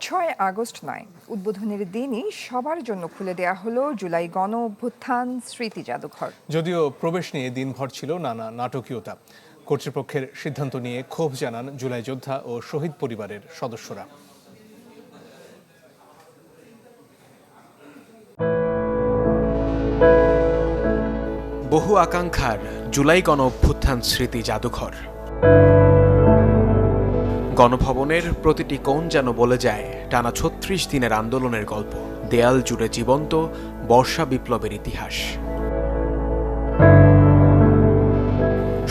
6 August নয়, উদ্বোধনের দিনই সবার জন্য খুলে দেয়া হলো জুলাই গণ অভ্যুত্থান স্মৃতি জাদুঘর। যদিও প্রবেশ নিয়ে দিনভর ছিল নানা নাটকীয়তা, কর্তৃপক্ষের সিদ্ধান্ত নিয়ে ক্ষোভ জানান জুলাই যোদ্ধা ও শহীদ পরিবারের সদস্যরা। বহু আকাঙ্ক্ষার জুলাই গণ অভ্যুত্থান স্মৃতি জাদুঘর। গণভবনের প্রতিটি কোণ যেন বলে যায় টানা ৩৬ দিনের আন্দোলনের গল্প, দেয়াল জুড়ে জীবন্ত বর্ষা বিপ্লবের ইতিহাস।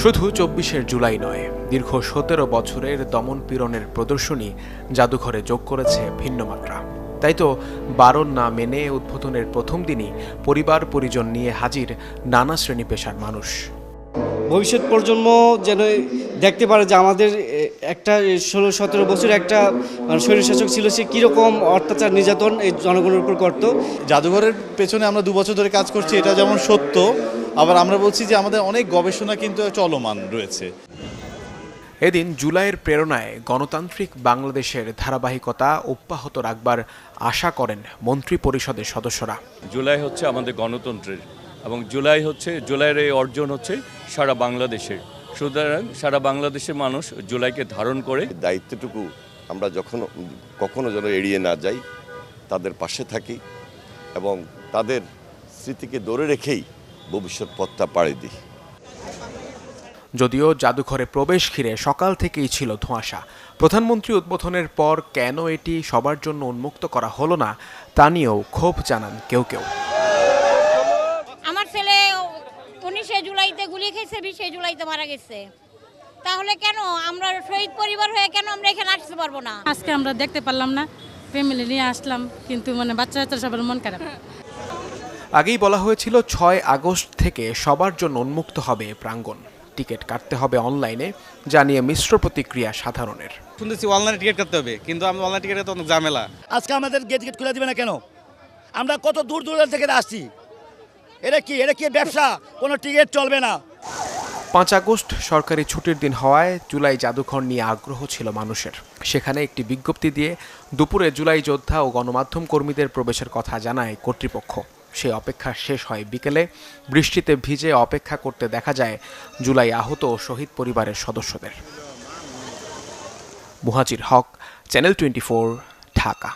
শুধু ২৪শে জুলাই নয়, দীর্ঘ ১৭ বছরের দমন পীড়নের প্রদর্শনী জাদুঘরে যোগ করেছে ভিন্ন মাত্রা। তাই তো বারণ না মেনে উদ্বোধনের প্রথম দিনই পরিবার পরিজন নিয়ে হাজির নানা শ্রেণী পেশার মানুষ। ভবিষ্যৎ প্রজন্ম যেন দেখতে পারে যে আমাদের একটা ১৬-১৭ বছর একটা স্বৈরশাসক ছিল, সে কীরকম অত্যাচার নির্যাতন এই জনগণের উপর করত। জাদুঘরের পেছনে আমরা ২ বছর ধরে কাজ করছি, এটা যেমন সত্য, আবার আমরা বলছি যে আমাদের অনেক গবেষণা কিন্তু চলমান রয়েছে। এদিন জুলাইয়ের প্রেরণায় গণতান্ত্রিক বাংলাদেশের ধারাবাহিকতা অব্যাহত রাখবার আশা করেন মন্ত্রী পরিষদের সদস্যরা। জুলাই হচ্ছে আমাদের গণতন্ত্রের, এবং জুলাইয়ের এই অর্জন হচ্ছে সারা বাংলাদেশের। সুতরাং সারা বাংলাদেশের মানুষ জুলাইকে ধারণ করে দায়িত্বটুকু আমরা কখনো যেন এড়িয়ে না যাই, তাদের পাশে থাকি এবং তাদের স্মৃতিকে ধরে রেখেই ভবিষ্যৎ পথটা পাড়ি দিই। যদিও জাদুঘরে প্রবেশ ঘিরে সকাল থেকেই ছিল ধোঁয়াশা। প্রধানমন্ত্রী উদ্বোধনের পর কেন এটি সবার জন্য উন্মুক্ত করা হলো না তা নিয়েও ক্ষোভ জানান কেউ কেউ। আমার ছেলে 19শে জুলাইতে গুলি খেয়েছে, 20শে জুলাইতে মারা গেছে, তাহলে কেন আমরা শহীদ পরিবার হয়ে কেন আমরা এখানে আসতে পারবো না? আজকে আমরা দেখতে পারলাম না, ফ্যামিলি নিয়ে আসলাম, কিন্তু বাচ্চা সবার মন খারাপ। আগেই বলা হয়েছিল 6 আগস্ট থেকে সবার জন্য উন্মুক্ত হবে প্রাঙ্গণ। টিকিট কাটতে হবে অনলাইনে, জানিয়ে মিশ্র প্রতিক্রিয়া সাধারণের। শুনতেছি অনলাইনে টিকিট কাটতে হবে, কিন্তু আমি অনলাইন টিকিটে তো অনেক ঝামেলা। আজকে আমাদের গেট খুলে দিবে না কেন? আমরা কত দূর দূরান্ত থেকে আসছি, এটা কি ব্যবসা? কোনো টিকিট চলবে না। 5 আগস্ট সরকারি ছুটির দিন হওয়ায় জুলাই জাদুঘর নিয়ে আগ্রহ ছিল মানুষের। সেখানে একটি বিজ্ঞপ্তি দিয়ে দুপুরে জুলাই যোদ্ধা ও গণমাধ্যম কর্মীদের প্রবেশের কথা জানায় কর্তৃপক্ষ। সেই অপেক্ষা শেষ হয় বিকেলে। বৃষ্টিতে ভিজে অপেক্ষা করতে দেখা যায় জুলাই আহত ও শহীদ পরিবারের সদস্যদের। মুহাজির হক, চ্যানেল 24, ঢাকা।